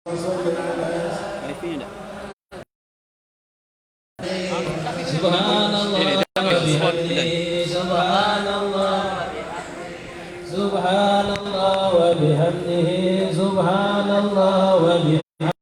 Subhanallah wa bihamdihi, subhanallah. Subhanallah wa bihamdihi, subhanallah wa bihamdihi.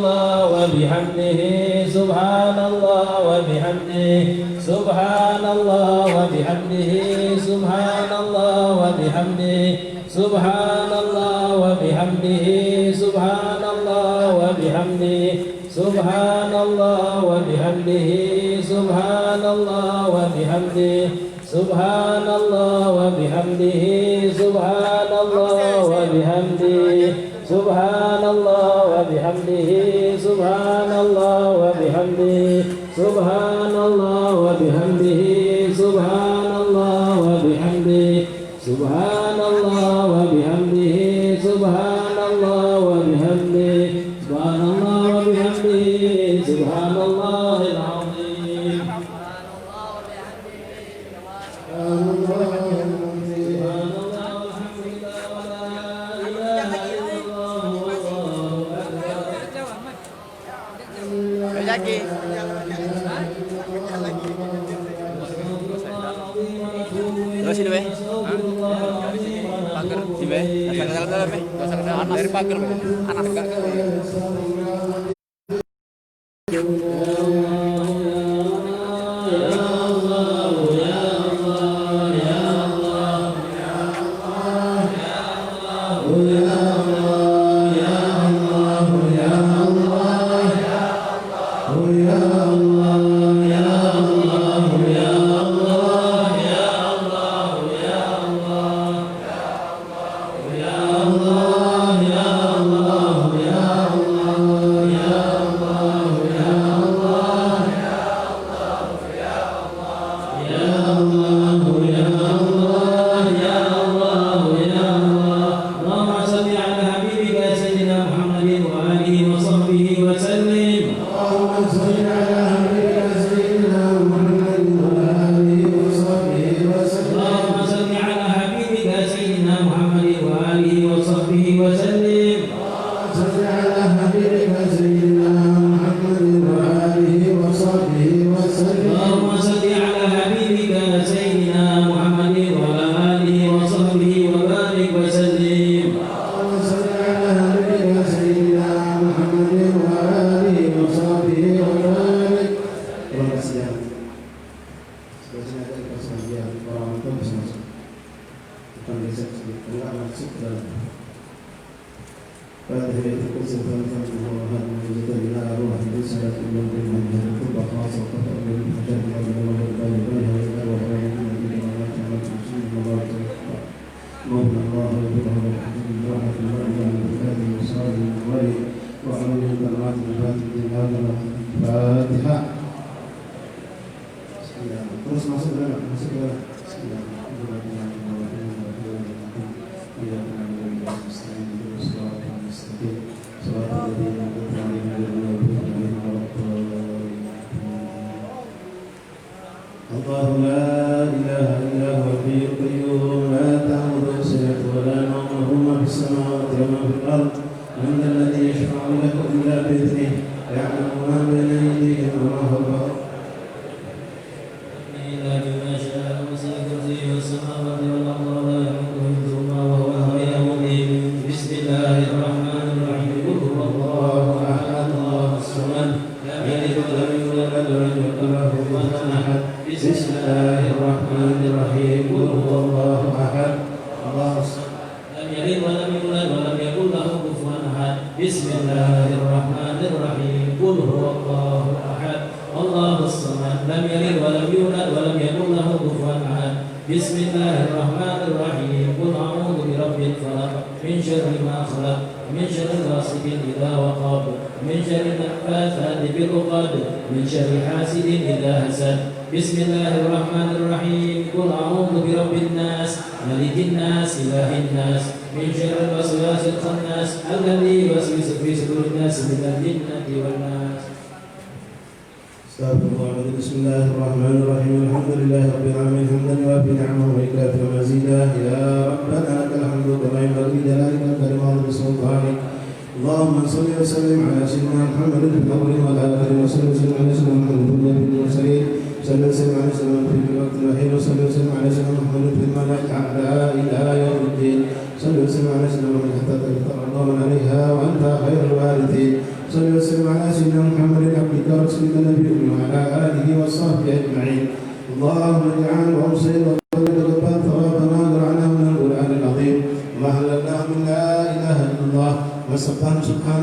Subhanallah wa bihamdihi, subhanallah wa bihamdihi, subhanallah wa bihamdihi, subhanallah wa bihamdihi, subhanallah wa bihamdihi, subhanallah wa bihamdihi, subhanallah wa bihamdihi, subhanallah wa bihamdihi, subhanallah wa bihamdihi, subhanallah wa bihamdihi, subhanallah wa bihamdihi, subhanallah wa bihamdihi, subhanallah wa bihamdihi, subhanallah wa bihamdihi, subhanallah wa bihamdihi, subhanallah wa bihamdihi, subhanallah wa bihamdihi, subhanallahil azim. Lagi. Terus sini, Be. Pagar sini, Be. Dalam, Be. Anak dari pagar, Be. Anak dekat ke. استغفر الله. بسم الله الرحمن الرحيم. الحمد لله رب العالمين حمدا يوافي نعمه ويكافئ مزيدا. يا ربنا لك الحمد كما ينبغي لجلالك الكريم بسلطانك. اللهم صل وسلم على سيدنا محمد في الاول والاخر، وصل وسلم على سيدنا محمد في النبي المرسلين، صل وسلم على سيدنا محمد في الوقت الاخير، وصل وسلم على سيدنا محمد في الملأ الاعلى الى يوم الدين. صل وسلم على سيدنا محمد حتى تلقى الله عليها وانت خير الوارثين. صل وسلم على سيدنا محمد عبدك ورسولك النبي وعلى اله وصحبه اجمعين. اللهم اجعل اوصينا وتقبل ثوابنا واجعلنا من القران العظيم، وما هللناه من لا اله الا الله، وسبحان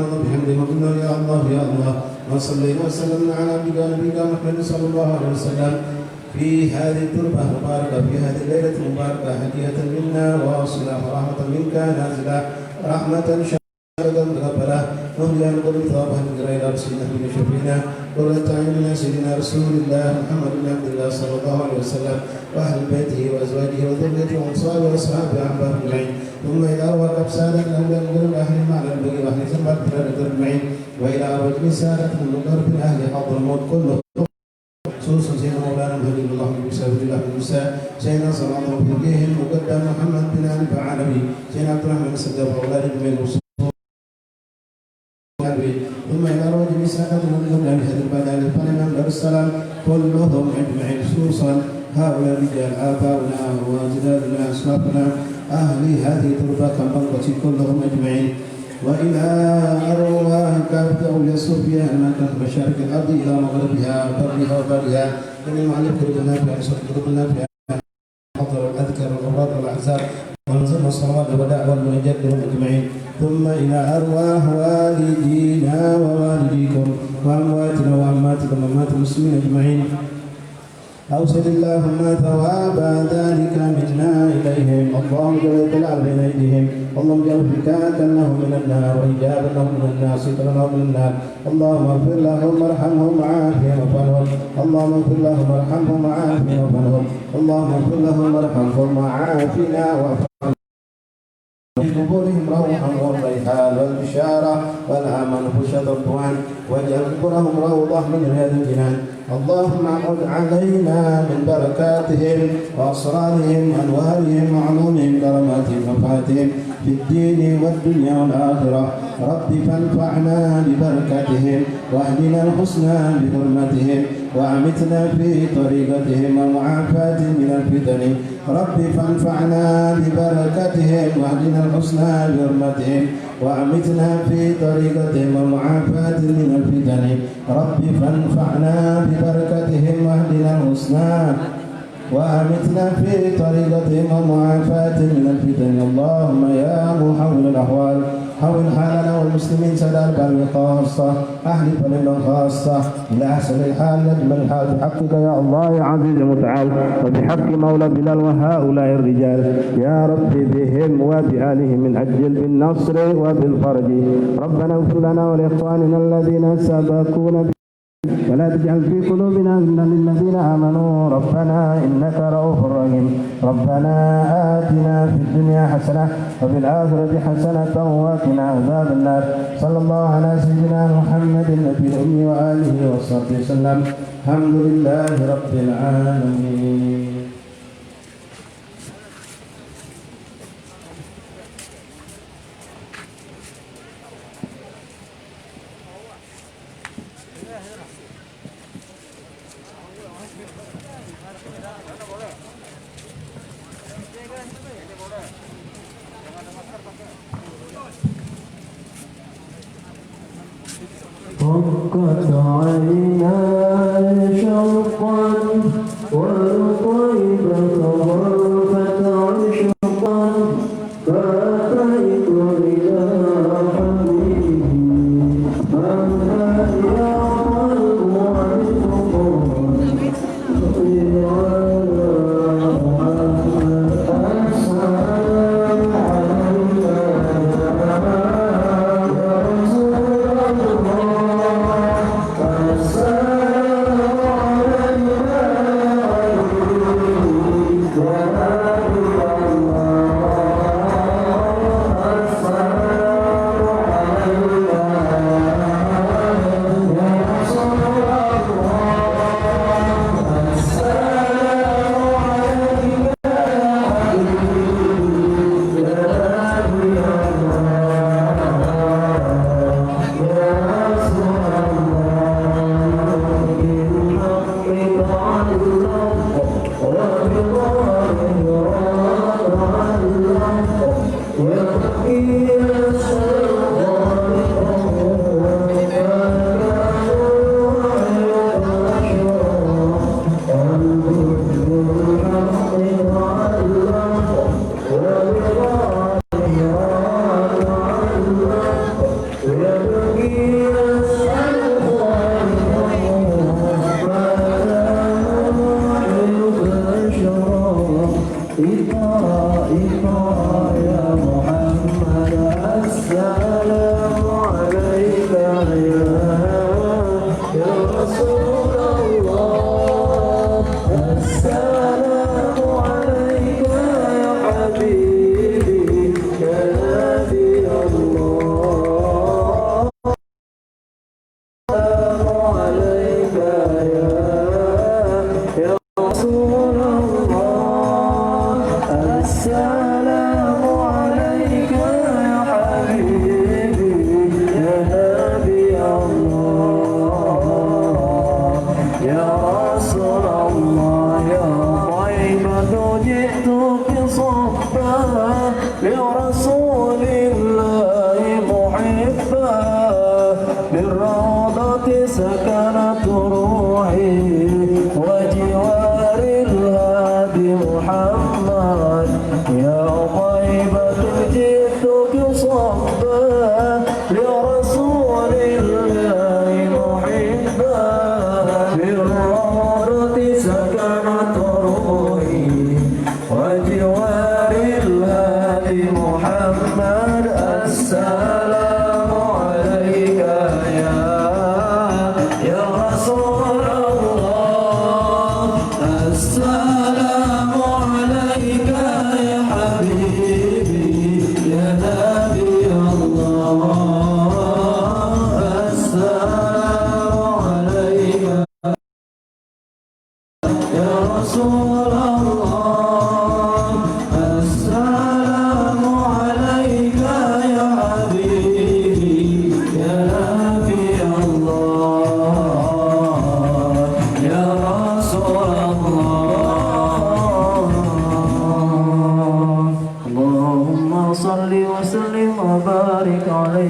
الله بحمده، وقلنا يا الله يا الله. وصلينا وسلمنا على عبدك نبينا محمد صلى الله عليه وسلم في هذه التربه المباركه، في هذه الليله المباركه، هديه منا واصله ورحمه منك نازله، رحمه غفرة نهدي نقول ثوابها من غير رسولنا من شفينا قرة عيننا سيدنا رسول الله محمد بن عبد الله صلى الله عليه وسلم وأهل بيته وأزواجه وذريته وأنصاره وأصحابه أحباب أجمعين. ثم إلى أرواح أبسالة الأولى من أهل المعنى البغي وأهل زنبق بلاد أجمعين، وإلى أرواح رسالة المنكر من أهل حضر الموت كله، خصوصا سيدنا مولانا مهدي الله بن سعود الله بن موسى، سيدنا صلى الله عليه وسلم مقدم محمد بن علي العالمي، سيدنا عبد الرحمن بن سداد وأولاد بن ثم إلى رجل ساعة من هذه البلاد فلمن دار السلام كلهم أجمعين، خصوصا هؤلاء الرجال آباؤنا وأجدادنا أسلافنا أهل هذه التربة كالبنقة كلهم أجمعين. وإلى أرواح كافة أولياء الصوفية المكان مشارق الأرض إلى مغربها برها وبرها، من المعلم قلوبنا في أسر قلوبنا في حضر الأذكار والأمراض والأحزاب والنصر والصلوات والوداع والمنجات لهم أجمعين. ثم إلى أرواح والدينا ووالديكم وأمواتنا وأماتكم وأموات المسلمين أجمعين. أوصل اللهم ثواب ذلك منا إليهم. اللهم جل الجلال بين أيديهم، اللهم جل فكاكا لهم من النار وإجابة لهم من النار سترا لهم من النار. اللهم اغفر لهم وارحمهم وعافهم وارحمهم. اللهم اغفر لهم وارحمهم وعافهم وارحمهم. اللهم اغفر لهم وارحمهم وعافنا وارحمهم. في قبورهم روحا والريحان والبشارة والأمل وبشرى الرضوان، واجعل قبورهم روضة من رياض الجنان. اللهم اعد علينا من بركاتهم وأسرارهم وأنوارهم وعلومهم كراماتهم وفاتهم في الدين والدنيا والآخرة. رب فانفعنا ببركاتهم واهدنا الحسنى بحرمتهم وأمتنا في طريقتهم ومعافاة من الفتن. رب فانفعنا ببركاتهم واهدنا الحسنى بحرمتهم وأمتنا في طريقتهم ومعافاة من الفتن. رب فانفعنا ببركتهم واهدنا الحسنى وأمتنا في طريقتهم ومعافاة من الفتن. اللهم يا محول الأحوال حول حالنا والمسلمين سدى البلد خاصة أهل بلد خاصة إلى أحسن الحال نجمل الحال بحقك يا الله يا عزيز المتعال، وبحق مولى بلال وهؤلاء الرجال يا رب بهم وبآلهم من أجل بالنصر وبالفرج. ربنا اغفر لنا ولإخواننا الذين سبقونا ولا تجعل في قلوبنا غلا للذين آمنوا ربنا إنك رؤوف رحيم. ربنا آتنا في الدنيا حسنة وفي الآخرة حسنة وقنا عذاب النار. صلى الله على سيدنا محمد النبي الأمي وآله وصحبه وسلم. الحمد لله رب العالمين. فقد عيناي شوقا والطيبة غرفت عشقا، فأتيت إلى حبيبي مهما يقلب عنكم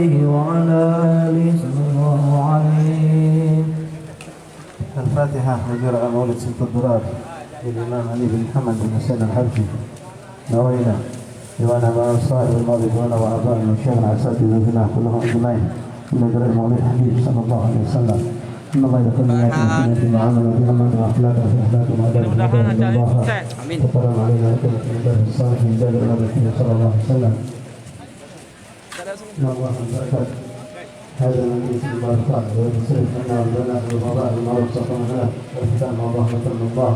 عليه وعلى آله صلى الله عليه. الفاتحة لقراءة مولد ست الدرار للإمام علي بن محمد بن حسين الحبشي. نوينا ديوانا مع الصائب الماضي ديوانا وأعضاء المشايخ أساتذتنا كلهم أجمعين إلى قراءة مولد الحبيب صلى الله عليه وسلم. إن الله يقول لنا في معاملة بأمانة وأخلاق في أخلاق وأداب الله. وسلام علينا وعلى العباد الصالحين جابر النبي صلى الله عليه وسلم. إن الله بركات هذا المجلس المبارك ويصرف عنا ولنا بالقضاء المعروف سقمنا والختام ورحمة من الله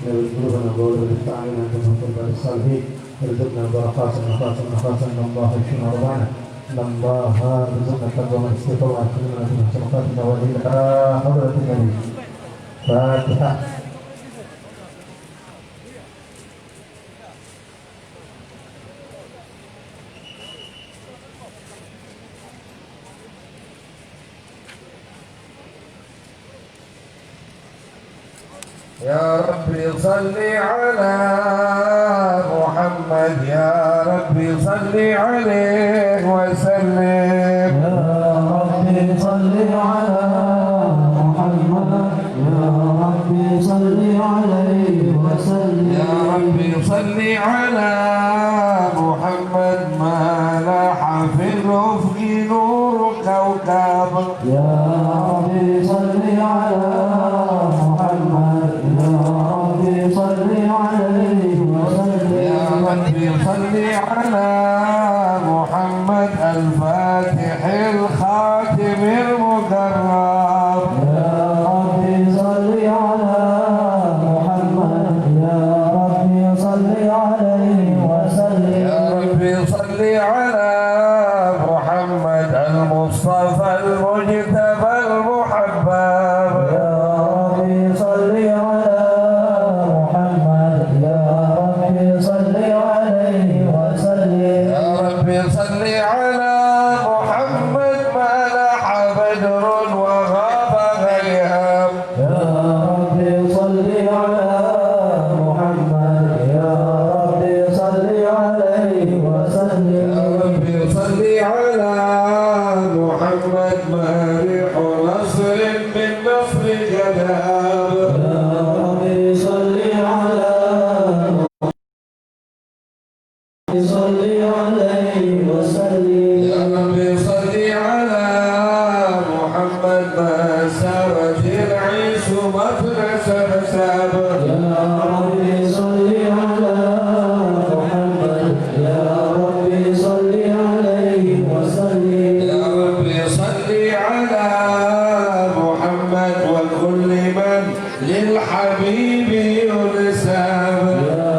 لا يذكرنا بقول والافتاء علينا أن تكون الصالحين ويرزقنا بركات إن الله يشفينا رضانا إن الله يرزقنا التقوى والاستقامة ويكرمنا في مخلوقاتنا وإلى حضرة النبي. فاتحة. يا ربي صل على محمد يا ربي صل عليه وسلم. يا ربي صل على محمد يا ربي صل عليه وسلم. يا ربي صل على محمد ما لاح في الأفق نور كوكب. يا ربي صل على محمد يا ربي صل عليه وسلم. يا ربي صل على محمد الفاتح الخاتم المكرم. يا ربي صل على محمد يا ربي صل عليه وسلم. يا ربي صل على محمد المصطفى المجتبى المحبب. يا ربي صل على محمد يا ربي صل عليه وسلم. يا ربي صل على محمد ما لاح بدر وغاب غياب. يا ربي صل على محمد يا ربي صل عليه وسلم. يا ربي صل على محمد ما ريح نصر من نصر جناب. يا ربي صل على صل عليه وسلم. يا ربي صل على محمد ما سرت العيش مفرس حساب. يا ربي صل على محمد يا ربي صل عليه وسلم. يا ربي صل على محمد وكل من للحبيب ينسب. يا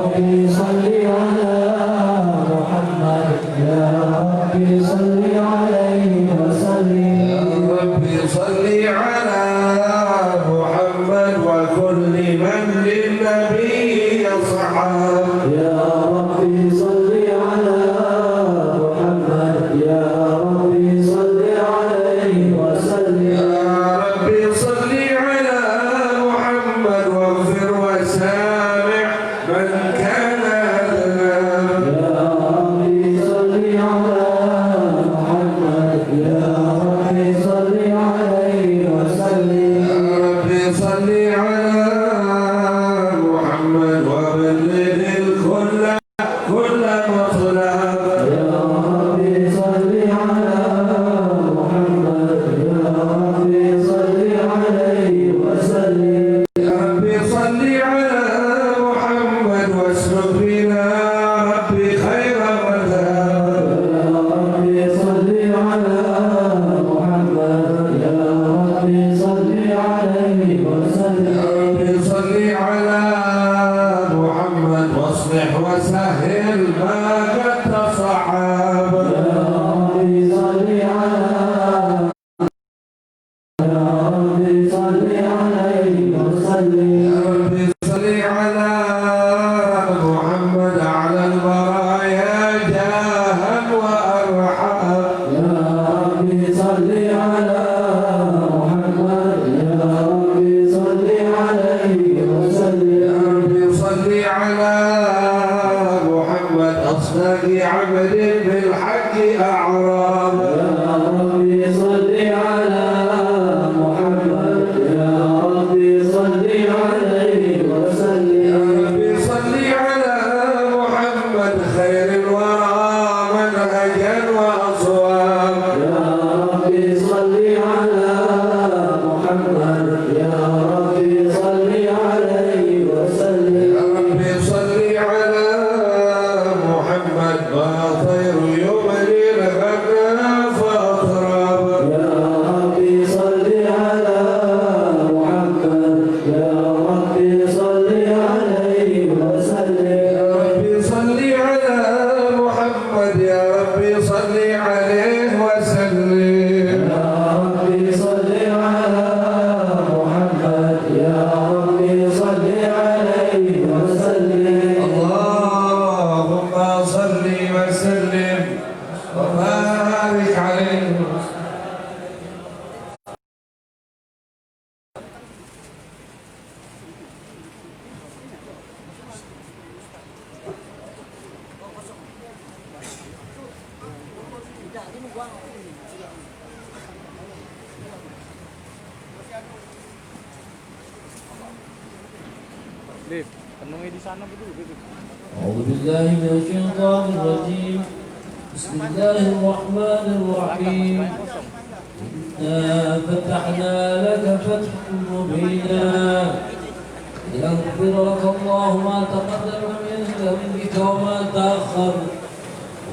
ربي صل على محمد يا ربي صل عليه وسلم. يا ربي صل أعوذ بالله من الشيطان الرجيم. بسم الله الرحمن الرحيم. إنا فتحنا لك فتحا مبينا ليغفر لك الله ما تقدم من ذنبك وما تأخر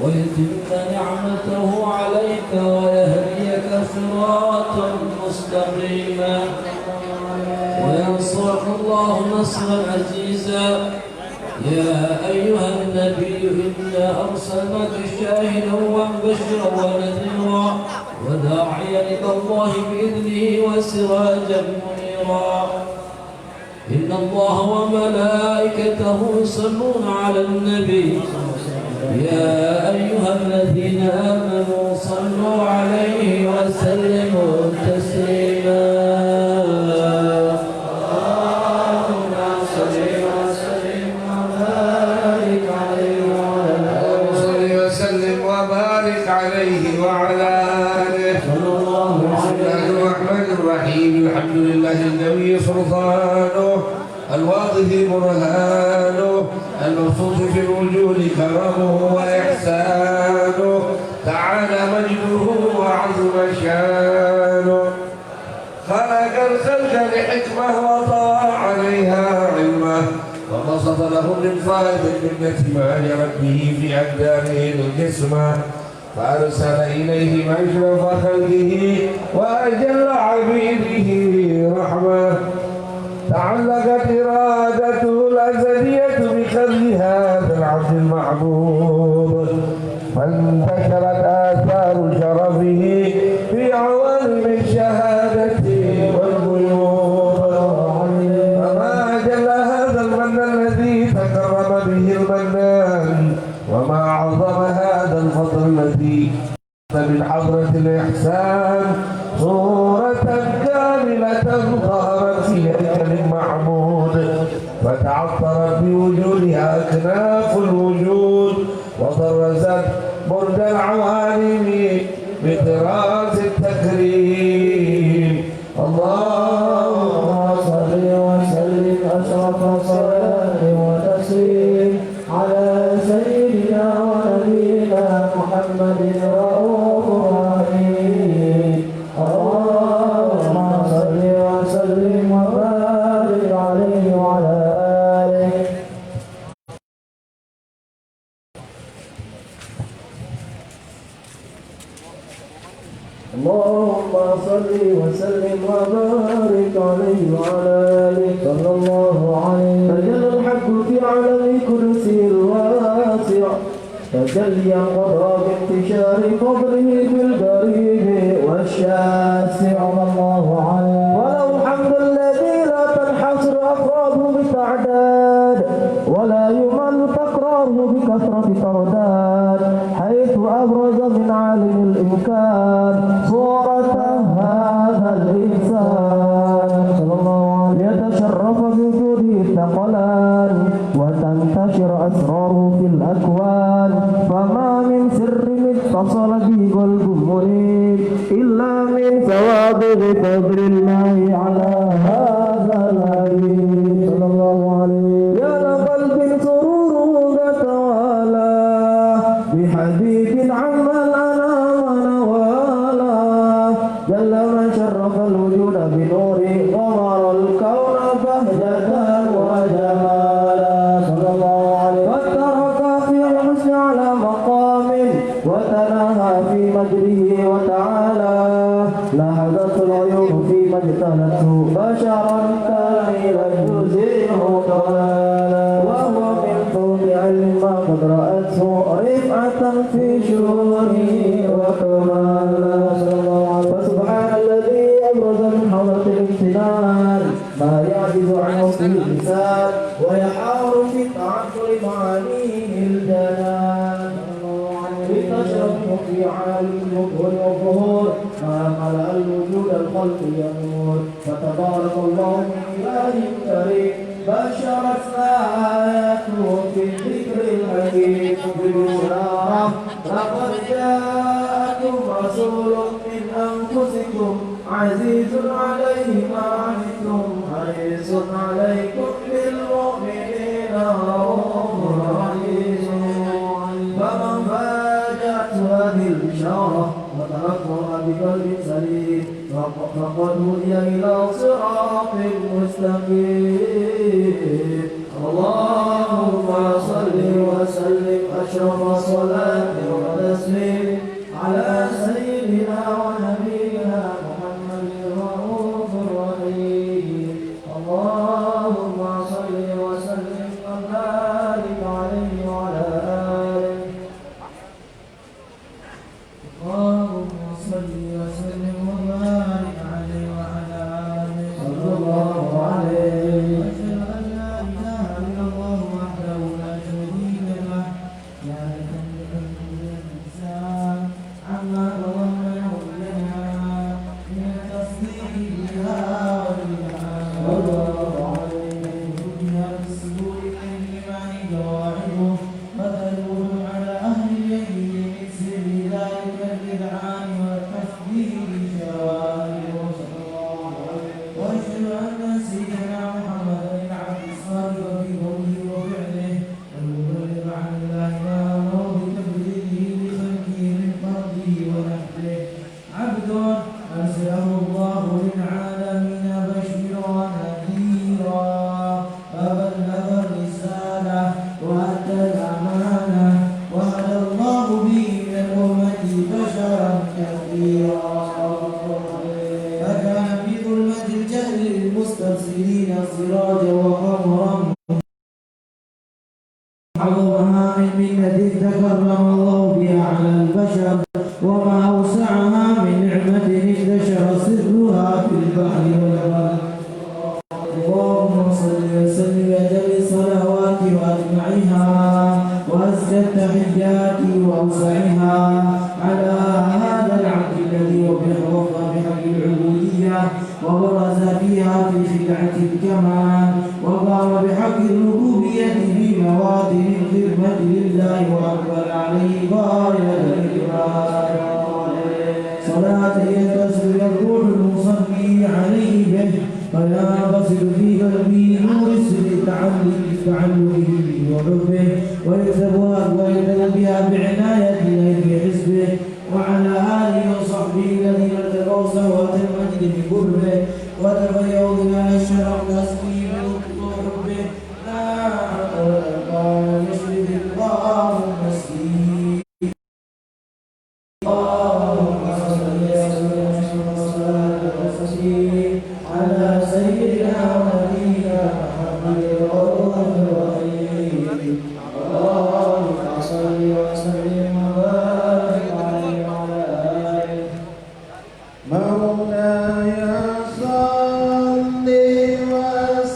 ويتم نعمته عليك ويهديك صراطا مستقيما وينصرك الله نصرا عزيزا. يا أيها النبي إنا أرسلناك شاهدا ومبشرا ونذيرا وداعيا إلى الله بإذنه وسراجا منيرا. إن الله وملائكته يصلون على النبي يا أيها الذين آمنوا صلوا عليه وسلموا تسليما. اللهم صل وسلم وبارك عليه وبارك عليه وعلى آله. بسم الله الرحمن الرحيم. الحمد لله القوي سلطانه الواضح برهانه المبسوط في الوجود كرمه وإحسانه تعالى مجده وعظم شانه. خلق الخلق لحكمة وطاع عليها علمه وبسط لهم من فائدة المنة ما لربه في أقداره الجسمة فأرسل إليهم أشرف خلقه وأجل عبيده رحمة. تعلقت إرادته الأزلية بخلق هذا العبد المحبوب فانتشرت آثار شرفه في عوالم الشهادة والغيوب. فما أجل هذا المن الذي تكرم به المنان وما أعظم هذا الفضل الذي من حضرة الإحسان صورة كاملة ظهرت في هيكل محمود فتعطرت بوجودها أكناف الوجود وطرزت برد العوالم بطراز التكريم. اللهم صل وسلم أشرف صلاة وتسليم على سيدنا ونبينا محمد رؤوف رحيم. اللهم صل وسلم وبارك عليه وعلى آله. اللهم صل وسلم وبارك عليه وعلى آله صلى الله عليه. تجلى الحق في علم كرسي الواسع تجليا قضى بانتشار فضله في القريب والشاسع صلى الله عليه. وله الحمد الذي لا تنحصر أفراده بتعداد ولا يمل تكراره بكثرة ترداد حيث أبرز من عالم الإمكان صورة هذا الإنسان صلى الله عليه ليتشرف بوجوده الثقلان وتنتشر أسراره في الأكوان. فما من سر اتصل به قلب مريد إلا من سوابغ فضل الله على هذا العليم صلى الله عليه. يا لقلب سروره توالى بحبيب عم الأنام نوالا جل من شرف الوجود بنور غمر الكون بهجة وجمالا صلى الله عليه. وترك في الحسن على مقام وتناهى في مجره وتعالى لحظت العيون فيما اجتنته بشرا كاملا يزيله ضلالا وهو من فوق علم ما قد رأته رفعة في شؤونه وكمالا. فسبحان الذي أبرز من حضرة الامتنان ما يعجز عنه في اللسان ويحار في تعطر معانيه الجنان. لتشرف في عالم الظهور والظهور ما ملأ الوجود الخلق ينور. فتبارك الله من إله كريم بشرت آياته في الذكر الحكيم بالبشارة لقد جاءكم رسول من أنفسكم عزيز عليه ما عنتم حريص عليكم بالمؤمنين وتلقوها بقلب سليم فقد هدي إلى صراط مستقيم. اللهم صل وسلم أشرف صلاة وتسليم على سيدنا ونبينا محمد الرؤوف الرحيم. اللهم صل وسلم وبارك عليه وعلى آله. اللهم صل وسلم وبارك عليه وعلى آله صلى الله عليه. أشهد أن لا إله إلا الله وحده لا شريك له ذلك الإنسان عما تضمنه الجنة من التصديق بها والإيمان بها بالصدور من الإيمان جواهره فتدور على أهل اليمين من سر ذلك الإذعان والتشبيه بشوائره صلى الله عليه. وأشهد أن سيدنا محمدا العبد الصادق في قوله وفعله المبلغ عن الله ما أمره بتبليغه لخلقه من فرضه ونحله عبد أرسله الله للعالمين بشيرا ونذيرا فبلغ الرسالة وأدى الأمانة وهدى الله به من الأمة بشرا كثيرا فكان في ظلمة الجهل للمسترسلين سراجا وقمرا عظمها من منة تكرم الله بها على البشر وما أوسعها من نعمة انتشر سرها في البحر والبر. اللهم صل وسلم وأجل الصلوات وأجمعها وأزكى التحيات وأوسعها على هذا العبد الذي وفى بحق العبودية وبرز فيها في خدعة الكمال وقام بحق الربوبية في مواطن الخدمة لله وأقبل عليه غاية الإكرام. صلاة يتصل الروح المصلي عليه به فينبسط في قلبه نور سر تعلقه وحبه ويتنبه بها بعناية في حزبه وعلى آله وصحبه الذين ارتقوا سوة المجد بقربه وتبيعوا بما الشرف تسليم وحبه لا قال يشرف الله مسكين. اللهم صل وسلم على سيدنا ونبينا محمد الرؤوف الرحيم. اللهم صل وسلم وبارك عليه وعلى آله. مولاي صل وسلم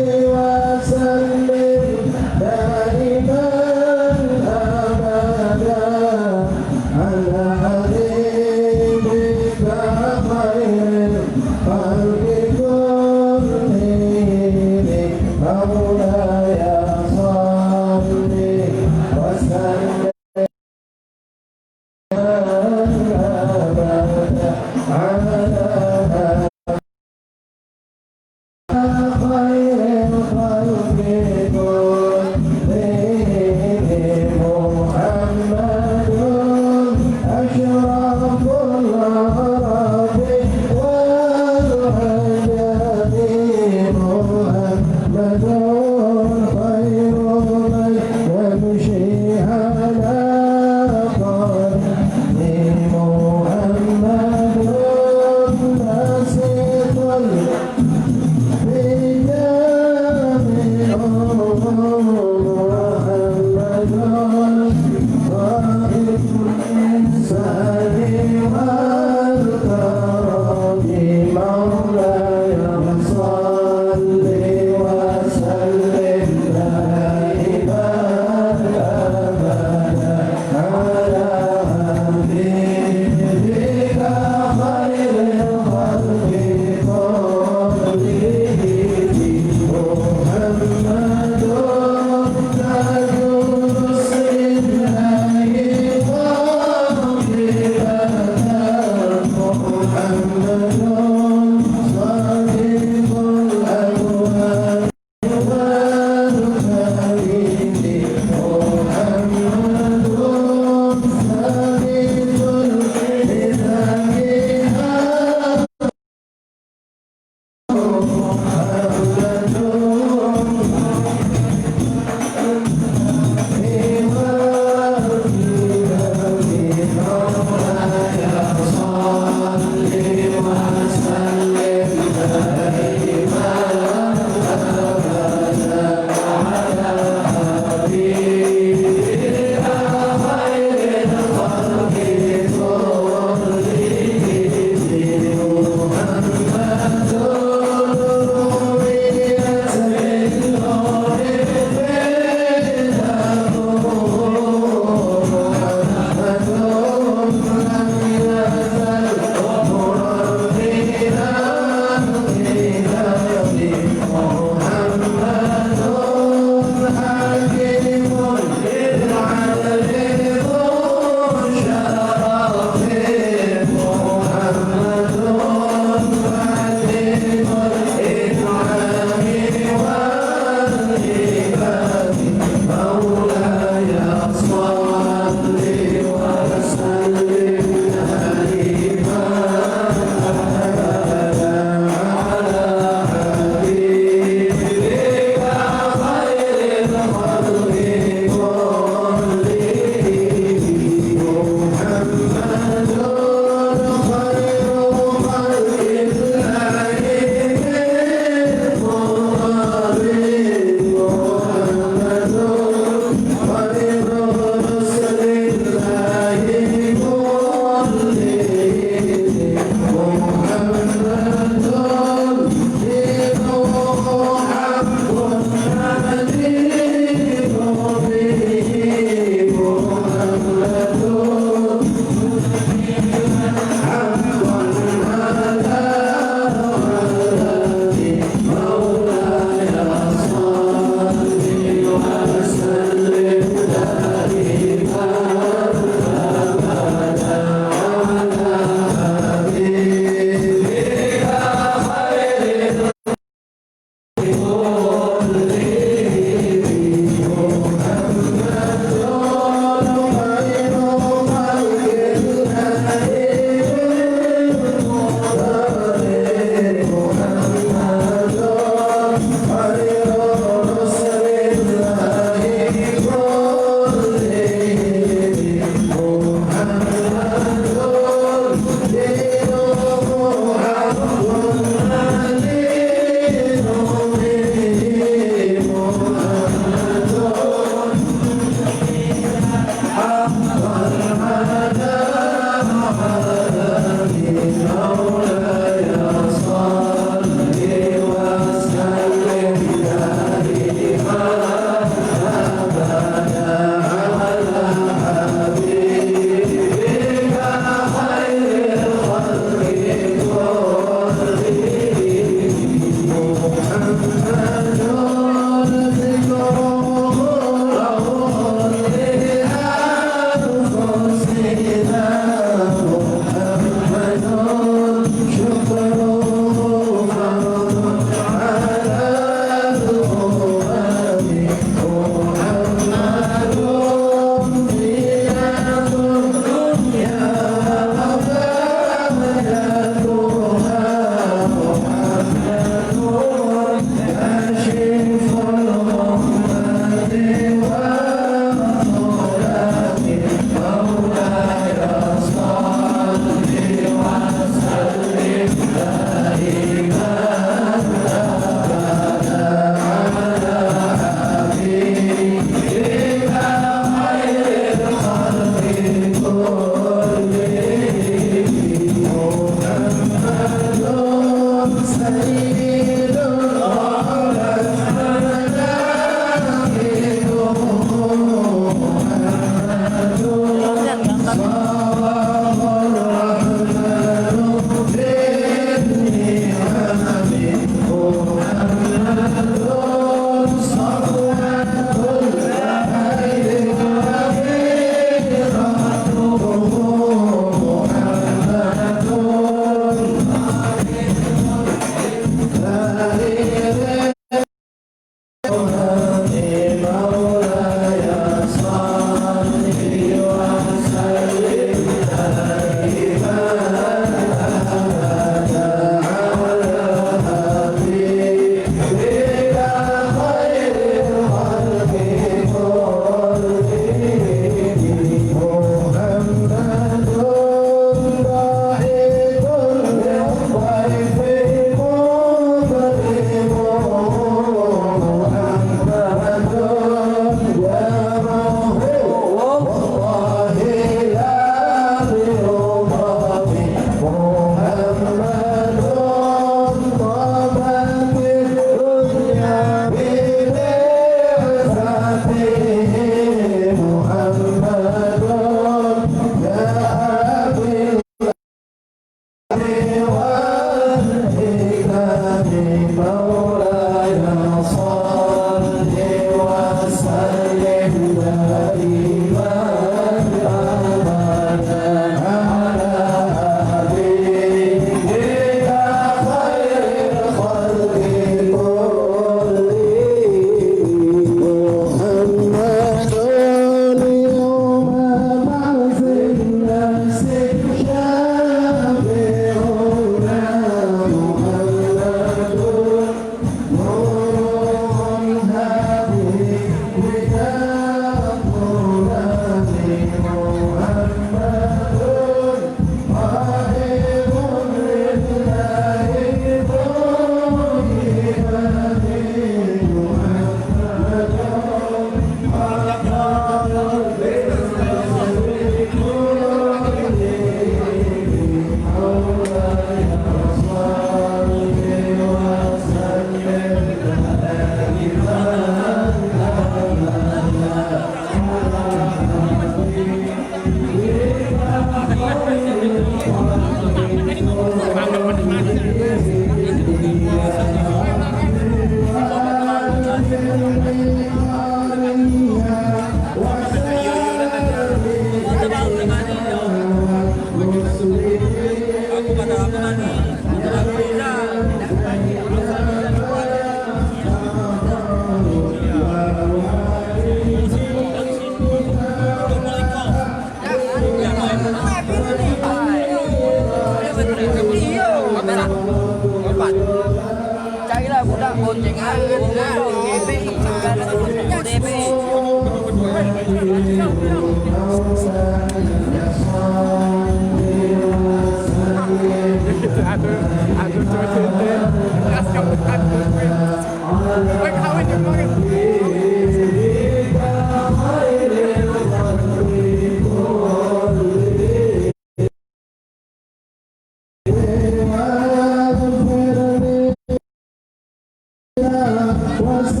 Was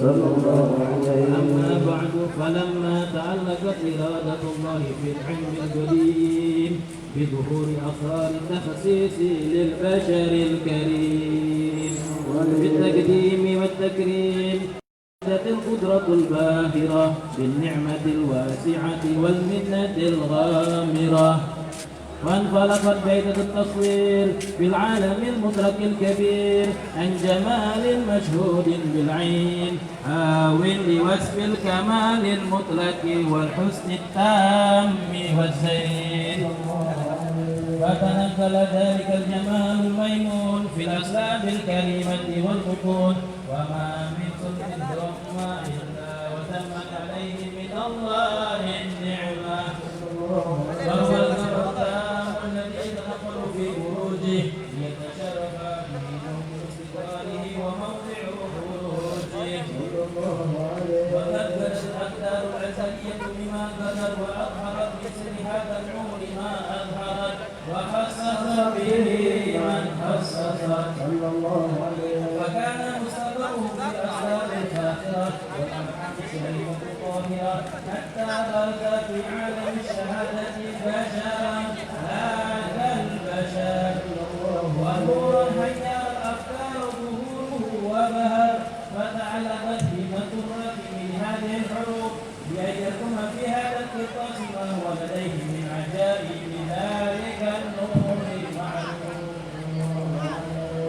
صلى الله عليه. أما بعد فلما تعلقت إرادة الله في العلم القديم بظهور أسرار التخصيص للبشر الكريم بالتقديم والتكريم القدرة الباهرة بالنعمة الواسعة والمنة الغامرة وانفلقت بيدة التصوير في العالم المدرك الكبير عن جمال مشهود بالعين حاول لوصف الكمال المطلق والحسن التام والزين فتنزل ذلك الجمال الميمون في الأسلام الكريمة والبطون وما من صدق وما إلا وتمت عليه من الله النعمة وهو الكرام الذي يتنقل في بروجه ليتشرف به باستقباله وموضع خروجه وكذبت الأقدار الأزلية بما قدر وأظهرت بسر هذا النور ما أظهرت وخصص به من خصص صلى الله عليه وكان مستقره في الأسرار الفاخرة والأمحام الشريفة الطاهرة حتى برز في عالم الشهادة بشرا هذا البشر ونورا حيا الأفكار ظهوره وبهر فتعلقت همة الراكب من هذه الحروب بأن يكون في هذا القطاس ما هو لديه من عجائب ذلك النور المعلوم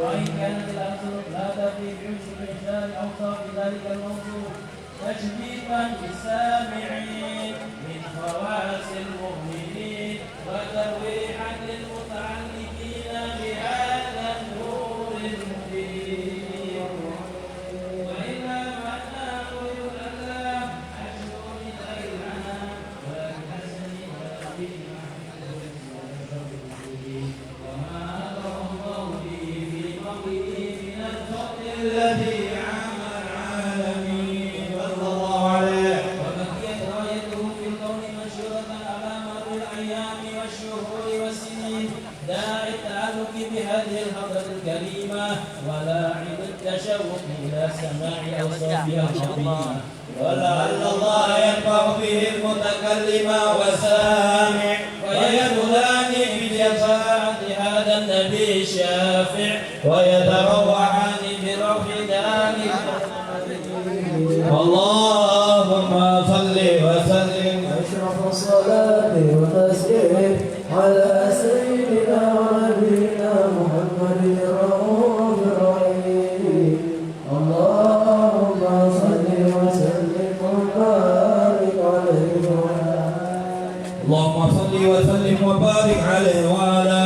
وإن كانت الأمثلة لا تفي بعشر إنشاء أوصاف ذلك الموضوع تشبيها للسامعين من خواص المؤمنين وترويحا للمتعلقين بهذا النور المبين وإلا فأنا أقول الألام أشكو من غير العنام ولكن حسني ولكن وما أمره الله به في قوله من الفضل الذي عام العالمين صلى الله عليه وبقيت رايته في الكون منشورة على مر الأيام والشهور والسنين داعي التعلق بهذه الحضرة الكريمة ولاعب التشوق إلى سماع أوصافها العظيمة ولعل الله ينفع به المتكلم والسامع ويدلان بشفاعة هذا النبي الشافع ويتروعان بروح ذلك اللهم صل وسلم أشرف الصلاة والتسليم على سيدنا ونبينا محمد الرؤوف الرحيم اللهم صل وسلم وبارك عليه وعلى اللهم صل وسلم وبارك عليه وعلى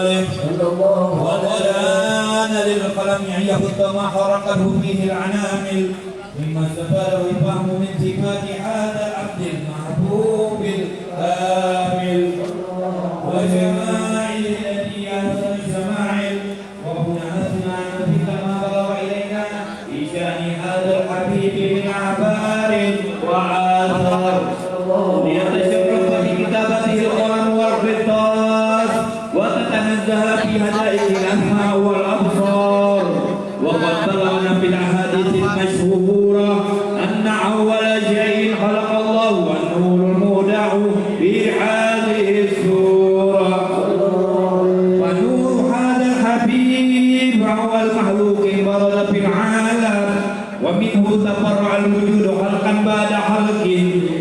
آله صلى الله وقد آن للقلم أن يخط ما حرقته فيه العنامل مما استفاده الفهم من صفات هذا العبد المحبوب الكامل وجماعه التي أحسن الشمائل وهنا أسمع مثل ما بلغ إلينا في شأن هذا الحبيب من عبار وعاثر ليتشرف في كتابته القرآن والقطاس وتتنزه في هدائه الأسماء والأبصار وقد بلغنا في الأحاديث المشهورة أن أول شيء خلق الله والنور المودع في هذه السورة ونور هذا الحبيب هو المخلوق برز في العالم ومنه تفرع الوجود خلقا بعد خلق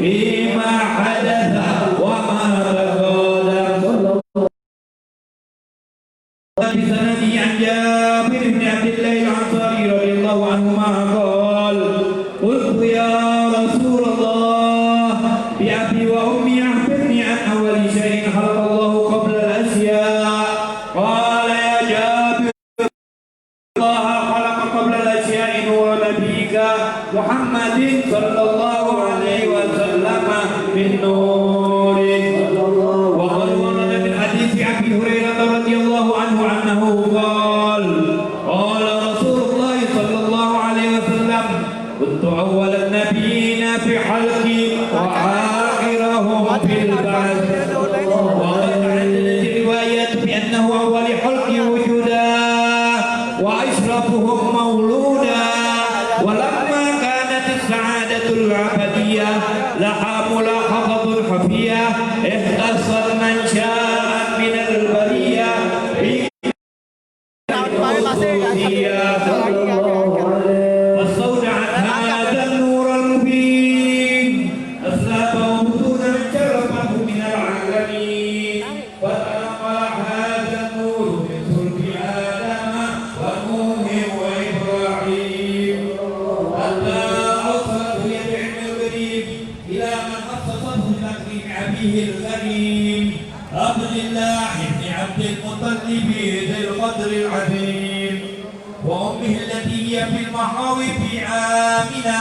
فيما حدث وما تقدم بسند عن جابر بن عبد الله الأنصاري رضي الله عنهما قال قلت يا رسول الله بأبي وأمي أخبرني عن أول شيء خلق الله قبل الأشياء قال يا جابر الله خلق قبل الأشياء نور نبيك محمد صلى الله عليه وسلم من نوره وقد ورد من حديث أبي هريرة رضي الله عنه أنه قال قال رسول الله صلى الله عليه وسلم كنت أول النبيين في حلقي وآخرهم في البعث وقد تعددت الروايات بأنه أول حلق وجودا وأشرفهم مولودا ولما كان وأمه التي هي في المحاوف آمنة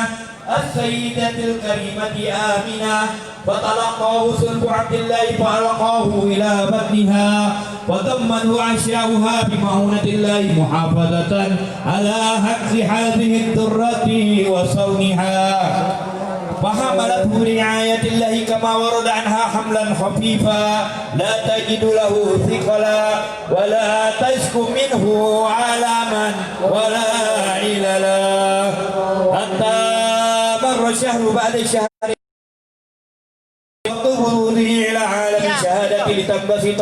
السيدة الكريمة آمنة فتلقاه صلب عبد الله فألقاه إلى بطنها وضمنه عشاؤها بمعونة الله محافظة على حفظ هذه الدرة وصونها فحملته رعاية الله كما ورد عنها حملا خفيفا لا تجد له ثقلا ولا تشك منه عالما ولا عللا حتى مر الشهر بعد الشهر وظهوره إلى عالم الشهادة لتنبسط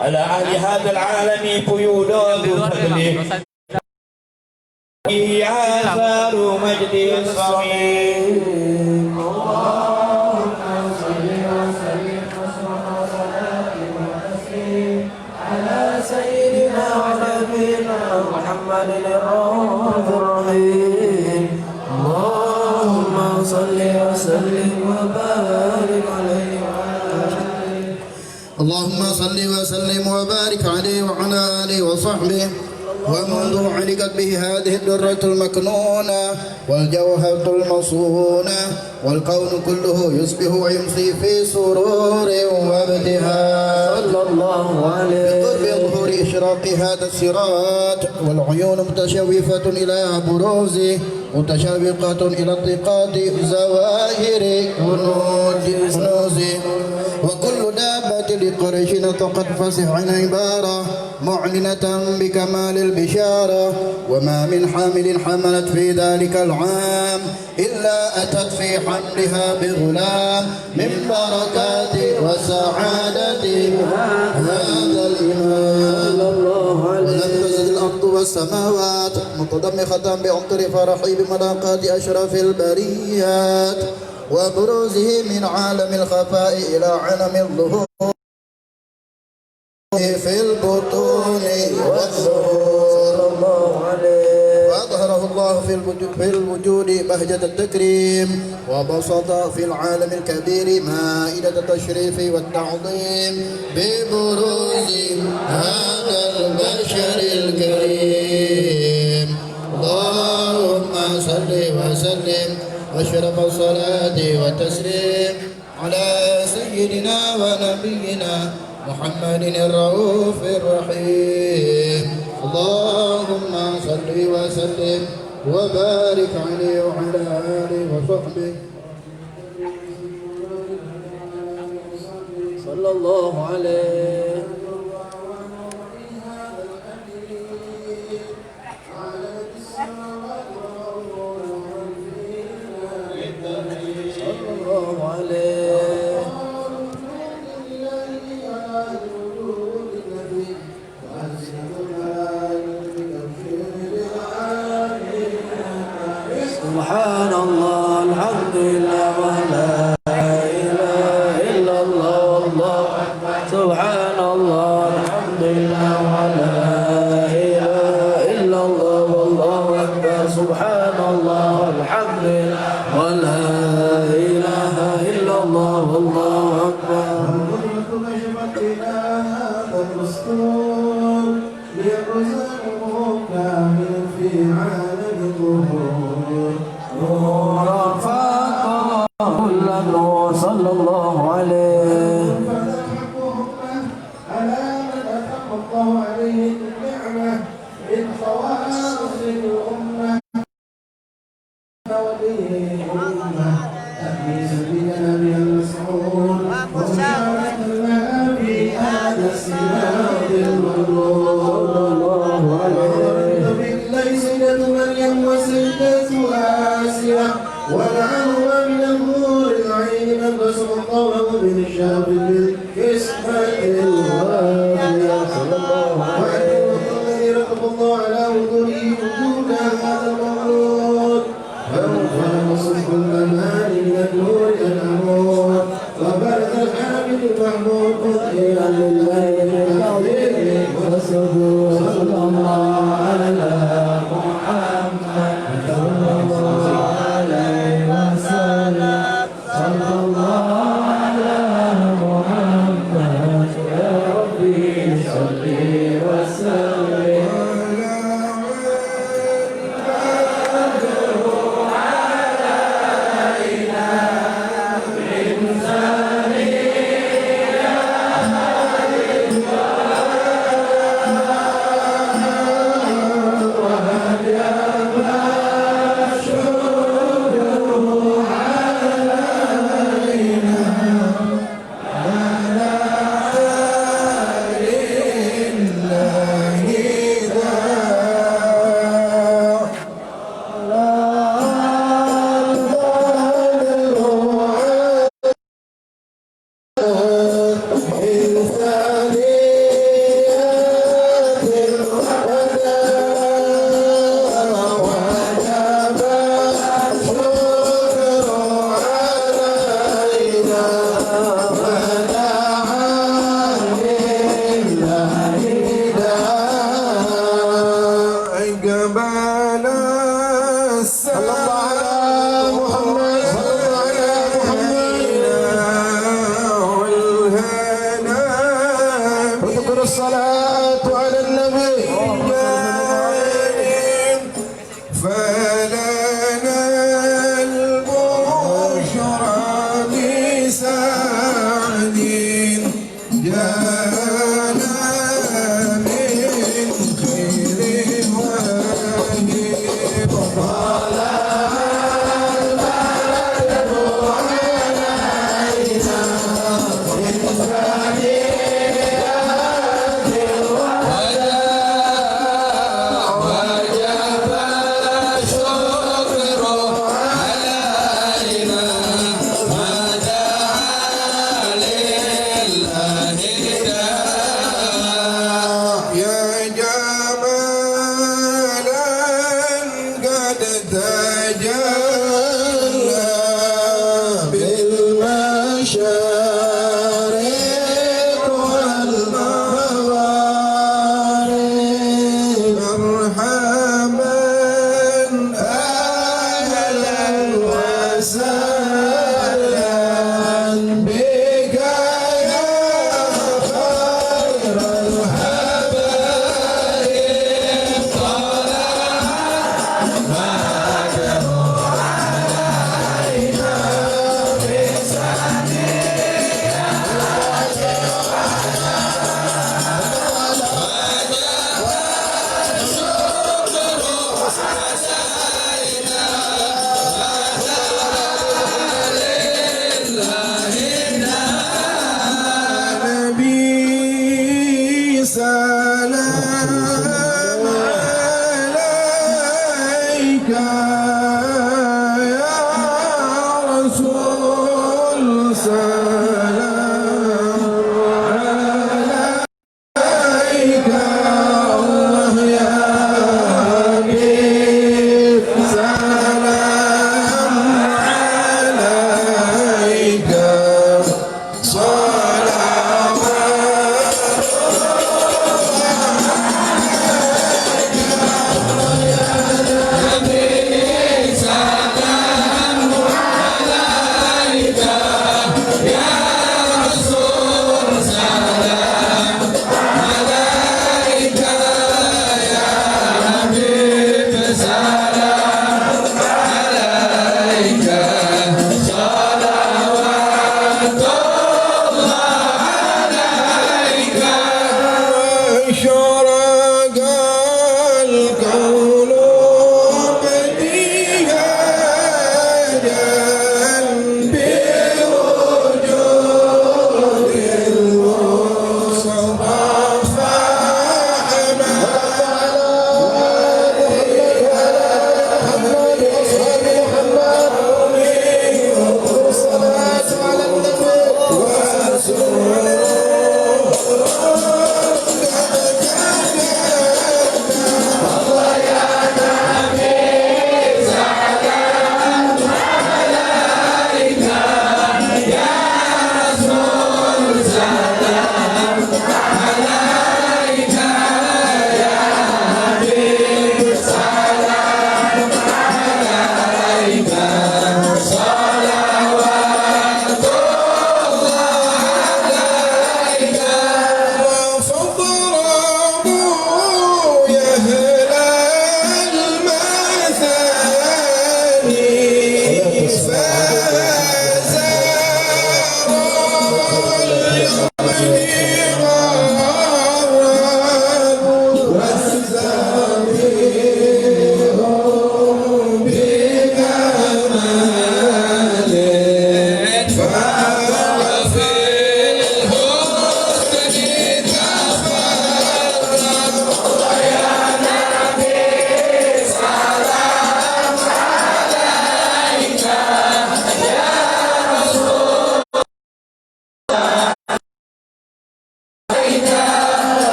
على أهل هذا العالم قيودات فضله فيه آثار مجده الصميم على سيدنا ونبينا محمد الرؤوف الرحيم اللهم صل وسلم وبارك عليه وعلى آله اللهم صل وسلم وبارك عليه وعلى آله وصحبه ومنذ علقت به هذه الدرة المكنونة والجوهرة المصونة والكون كله يصبح ويمسي في سرور وابتهاج صلى الله عليه بقرب ظهور إشراق هذا الصراط والعيون متشوفة إلى بروزه متشوقة إلى اتقاط زواهر كنوزه وكل دابة لقريش نطقت فصحا عبارة معلنة بكمال البشارة وما من حامل حملت في ذلك العام إلا أتت في حملها بغلام من بركات وسعادة هذا الإمام ولبست الأرض والسماوات متضمخة بأمطر فرحي بملاقات أشرف البريات وبروزه من عالم الخفاء إلى عالم الظهور في البطون والظهور وأظهره الله في الوجود بهجة التكريم وبسط في العالم الكبير مائدة التشريف والتعظيم ببروز هذا البشر الكريم اللهم صل وسلم واشرف الصلاة والتسليم على سيدنا ونبينا محمد الرؤوف الرحيم اللهم صل وسلم وبارك عليه وعلى آله وصحبه صلى الله عليه صلى الله عليه سبحان الله الحمد لله ولا إله إلا الله والله أكبر سبحان الله الحمد لله ولا إله إلا الله والله أكبر سبحان الله الحمد لله ولا إله إلا الله والله أكبر في عالم الظهور نورا فاق كل النور صلى الله عليه على من أتم الله عليه النعمة من خواص الأمة وليهمة أبي سبيلنا من المسعود ومشاركنا في هذا السباق المغلوب الله عليه بالله سيدة مريم وسيدة آسيا والعروة من النور العين من رسم قوله من الشاب بالكسمة الوافية صلى الله عليه وسلم الذي رتب الله على وجوده وجود هذا المولود فوق صدق الأمان من النور الأنور وبرز الحامد المحمود إلى لله العظيم وسجود صلى الله على محمد صلى الله عليه وسلم صلى الله على محمد الصلاة على النبي فلنا البشرى بسعد جانا من خير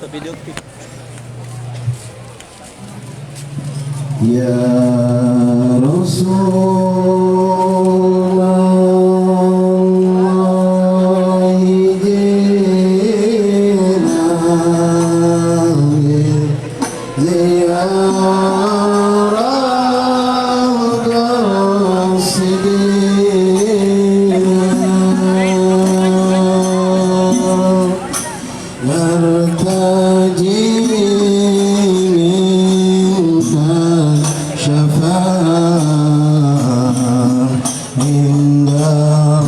Video. يا رسول الله جئنا زيارة قاصدين نرتجي منك شفاعة عند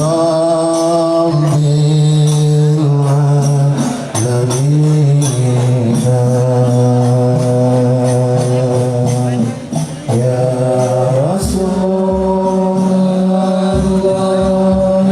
رب العالمين يا رسول الله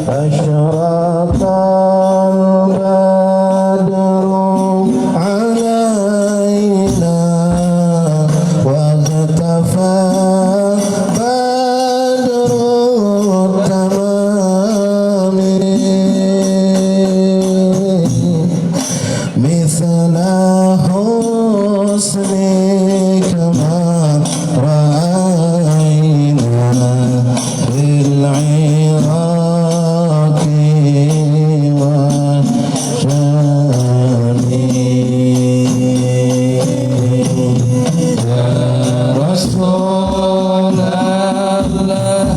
أشرق البدر علينا واختفى بدر التمام مثل حسنك ما رأينا بالعراق والشام يا رسول الله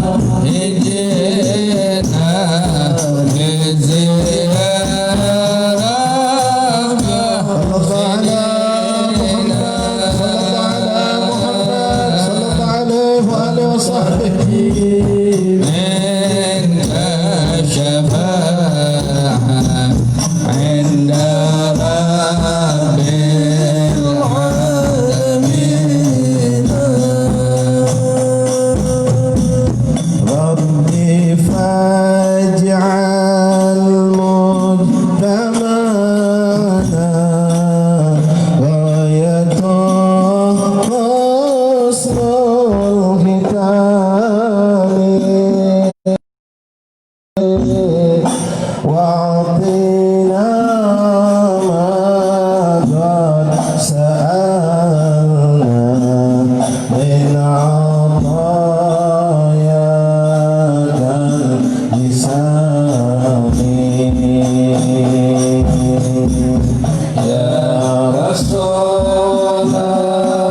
جئنا منك شفاعة عند رب العالمين ربي فاجعل مجتمعنا غايته حسن الختام واعطنا ما قد سألنا من عطاياك الجسام يا رسول الله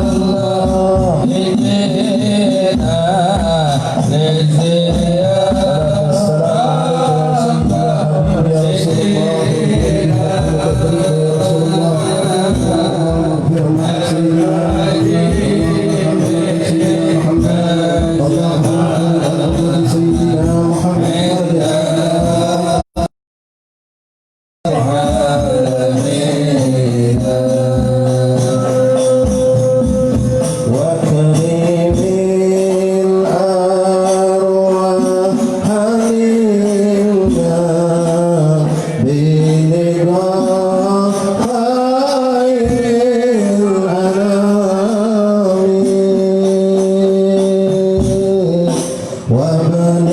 جئنا وكريم الأرواح منا بلقاء خير الأنام وبلغ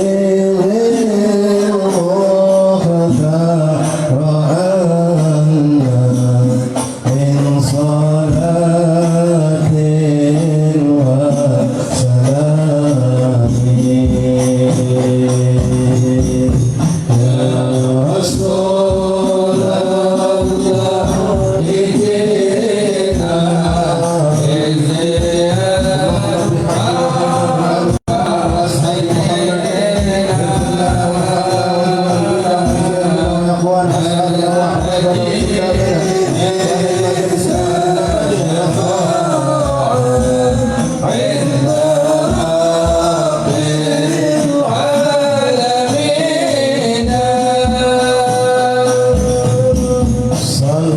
المختار عنا من صلاة وسلام يا رسول الله جئنا صلى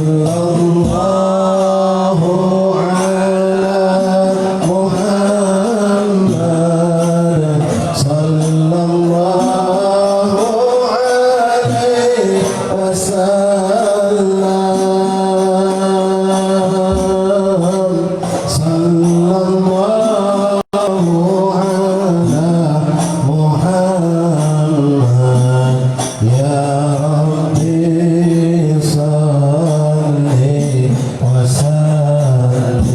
ربي صل وسلم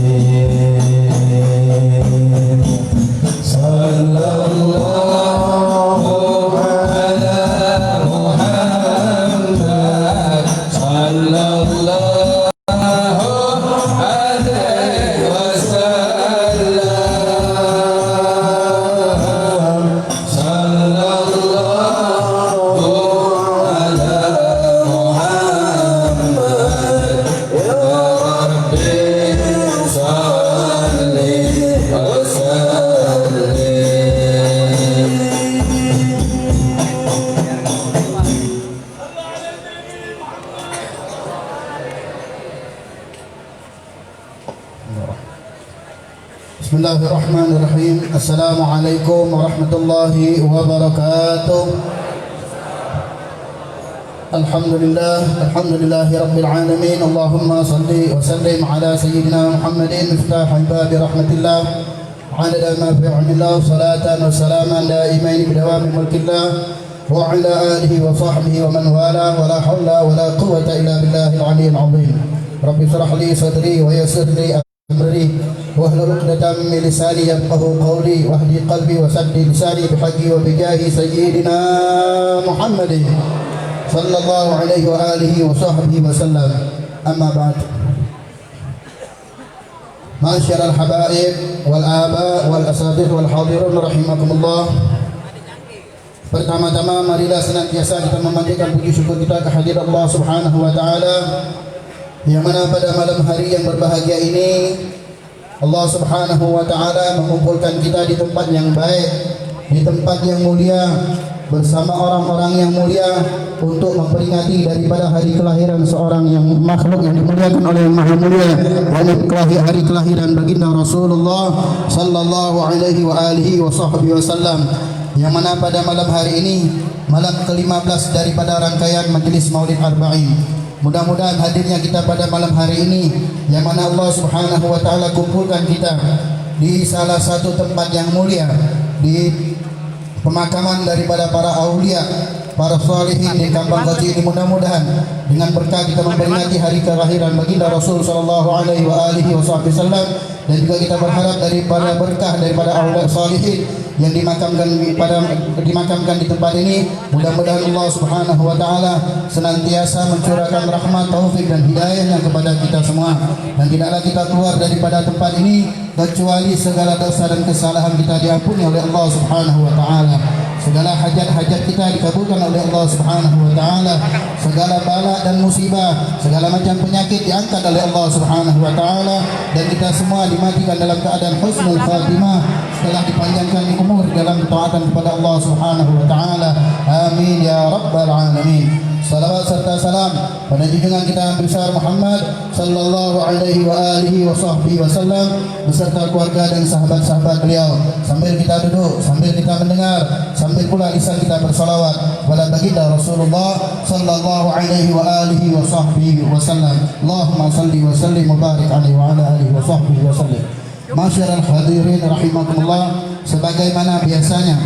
صلى الله على محمد صلى الله عليه وسلم صلى الله على محمد يا ربي صل وسلم. Bismillahirrahmanirrahim. Assalamualaikum warahmatullahi wabarakatuh. Alhamdulillahi rabbil alamin. Allahumma salli wa sallim ala sayyidina Muhammadin miftah babi rahmatillah adada ma fi ilmillah salatan wa salaman daimain bidawami mulkillah wa ala alihi wa sahbihi wa man wala wa la hawla wa la quwwata illa billahil aliyyil azim. Rabbi shrah li sadri wa yassir li amri واحلل عقدة من لساني يفقهوا قولي واهدي قلبي وسدد لساني بحقي وبجاه سيدنا محمد صلى الله عليه وآله وصحبه وسلم. أما بعد، معاشر الحبائب والآباء والأساتذة والحاضرون rahimakumullah. Pertama-tama marilah senantiasa kita memanjatkan puji syukur kita kehadirat Allah Subhanahu wa taala, yang mana pada malam hari yang berbahagia ini Allah Subhanahu wa taala mengumpulkan kita di tempat yang baik, di tempat yang mulia, bersama orang-orang yang mulia untuk memperingati daripada hari kelahiran seorang yang makhluk yang dimuliakan oleh Yang Maha Mulia, yakni hari kelahiran baginda Rasulullah sallallahu alaihi wa alihi wasallam, yang mana pada malam hari ini malam ke-15 daripada rangkaian Majelis Maulid Arba'in. Mudah-mudahan hadirnya kita pada malam hari ini, yang mana Allah Subhanahu wa taala kumpulkan kita di salah satu tempat yang mulia, di pemakaman daripada para aulia, para salihin di Kampung Kecil ini. Mudah-mudahan dengan berkah kita memperingati hari kelahiran baginda Rasul sallallahu alaihi wa alihi wasallam, dan juga kita berharap daripada berkah daripada aulia salihin yang dimakamkan di tempat ini. Mudah-mudahan Allah Subhanahu wa taala senantiasa mencurahkan rahmat, taufik dan hidayahnya kepada kita semua, dan tidaklah kita keluar daripada tempat ini kecuali segala dosa dan kesalahan kita diampuni oleh Allah Subhanahu wa taala. Segala hajat-hajat kita dikabulkan oleh Allah Subhanahu wa taala. Segala bala dan musibah, segala macam penyakit diangkat oleh Allah Subhanahu wa taala, dan kita semua dimatikan dalam keadaan husnul khatimah setelah dipanjangkan umur dalam taatan kepada Allah Subhanahu wa taala. Amin ya rabbal alamin. Salawat serta salam pada junjungan kita besar Muhammad sallallahu alaihi wa alihi wasallam beserta keluarga dan sahabat-sahabat beliau. Sambil kita duduk, sambil kita mendengar, sambil pula lisan kita bersalawat kepada baginda Rasulullah sallallahu alaihi wa alihi wasallam. Allahumma salli wa sallim wa barik alaihi wa ala alihi wasallam. Masyarul hadirin rahimakumullah, sebagaimana biasanya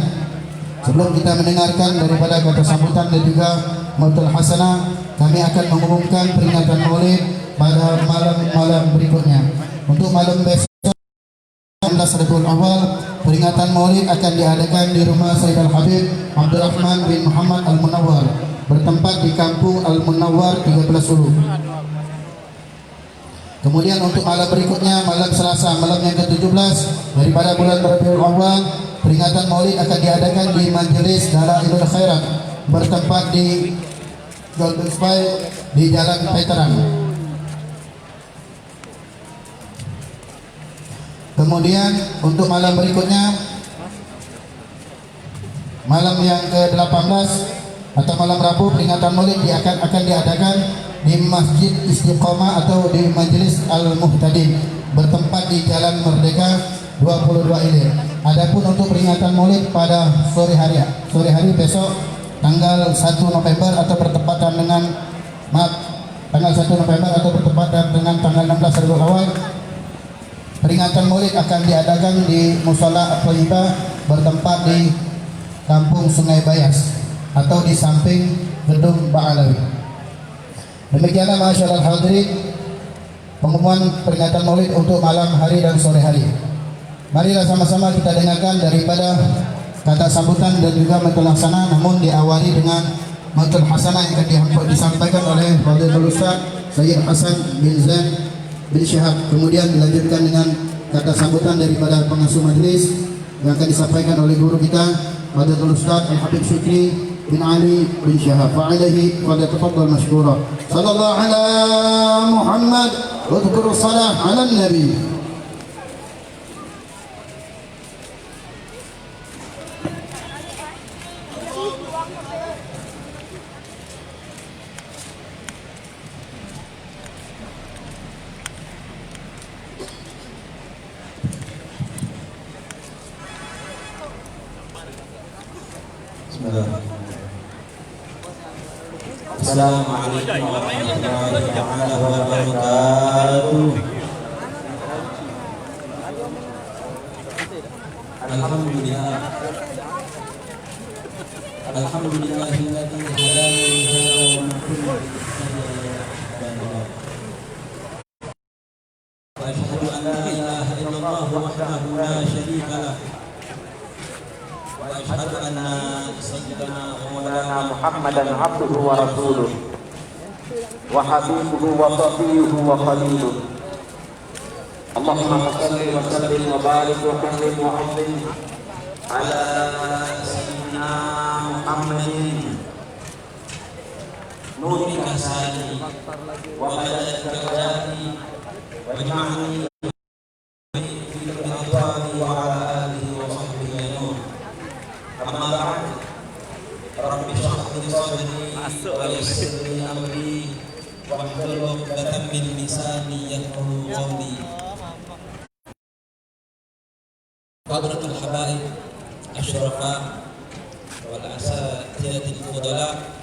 sebelum kita mendengarkan daripada kata sambutan dan juga Matul Hasanah, kami akan mengumumkan peringatan Maulid pada malam-malam berikutnya. Untuk malam besok 16 Rabiul Awal, peringatan Maulid akan diadakan di rumah Sayyid Al-Habib Abdurrahman bin Muhammad Al-Munawwar, bertempat di Kampung Al-Munawwar 13 Ulu. Kemudian untuk malam berikutnya, malam Selasa, malam yang ke-17 daripada bulan Rabiul Awal, peringatan Maulid akan diadakan di Majelis Dalailul Khairat, bertempat di Golden Spike di Jalan Veteran. Kemudian untuk malam berikutnya, malam yang ke-18 atau malam Rabu, peringatan Maulid akan diadakan di Masjid Istiqomah atau di Majelis Al-Muhtadin, bertempat di Jalan Merdeka 22 Ilir. Adapun untuk peringatan Maulid pada sore hari besok tanggal 1 November atau bertepatan dengan tanggal 1 November atau bertepatan dengan tanggal 16 Rabiul Awal, peringatan Maulid akan diadakan di Mushola At-Thayyibah, bertempat di Kampung Sungai Bayas atau di samping Gedung Ba'alawi. Demikianlah masyaallah hadirin pengumuman peringatan Maulid untuk malam hari dan sore hari. Marilah sama-sama kita dengarkan daripada kata sambutan dan juga matul hasanah, namun diawali dengan matul hasanah yang akan disampaikan oleh Fadilul Ustaz Sayyid Hasan bin Zain bin Syihab. Kemudian dilanjutkan dengan kata sambutan daripada pengasuh majlis yang akan disampaikan oleh guru kita Fadilul Ustaz Al-Habib Syukri bin Ali bin Syihab. Fa'alaihi falyatafaddal mashkura. Sallallahu ala Muhammad wa dhkuru salah ala nabi. Assalamualaikum warahmatullahi wabarakatuh. Alhamdulillah. Alhamdulillahilladzi hadana li hadza wa ma kunna wa asyhadu an la ilaha illallah wahdahu la syarika lah. وأشهد أن سيدنا ومولانا محمدا عبده ورسوله وحبيبه وصفيه وخليله اللهم صل وسلم وبارك وكرم وعظم على سيدنا محمد نور كساني ومدد كرامي واجمعني في الأطوار وعلى آله وصحبه نور. Amma ba'd. Rabbi shrah li sadri wa yassir li amri wahlul 'uqdatam min lisani yafqahu qawli. Hadratul habaib asyrafa wal asatidatil fudala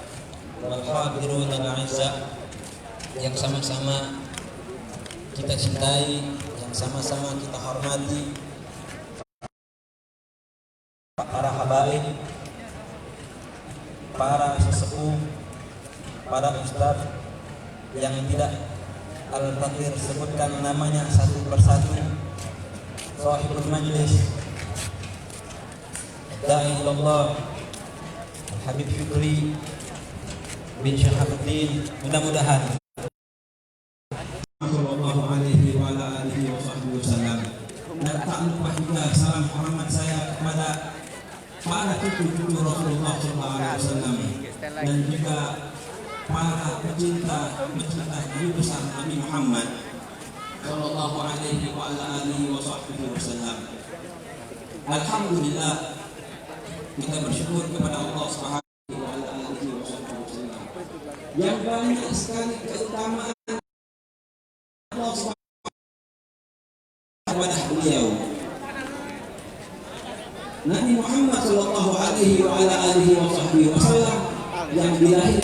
wal hadirun al a'izzah yang sama-sama kita cintai, yang sama-sama kita hormati, para habaib, para sesepuh, para ustadz yang tidak Al-Fakir sebutkan namanya satu persatu, sahibul majlis, da'i ilallah Habib Syukri bin Syahabuddin, mudah-mudahan sallallahu alaihi wa ala alihi wa sahbihi wasallam. Dan tak lupa juga salam hormat saya kepada para cucu Rasulullah SAW dan juga para pecinta Nabi besar Nabi Muhammad Sallallahu Alaihi Wasallam. Alhamdulillah, kita bersyukur kepada Allah Subhanahu Wa Taala yang banyak sekali keutamaan Allah Subhanahu kepada beliau. Nabi Muhammad sallallahu alaihi wa ala alihi wasallam yang dilahirkan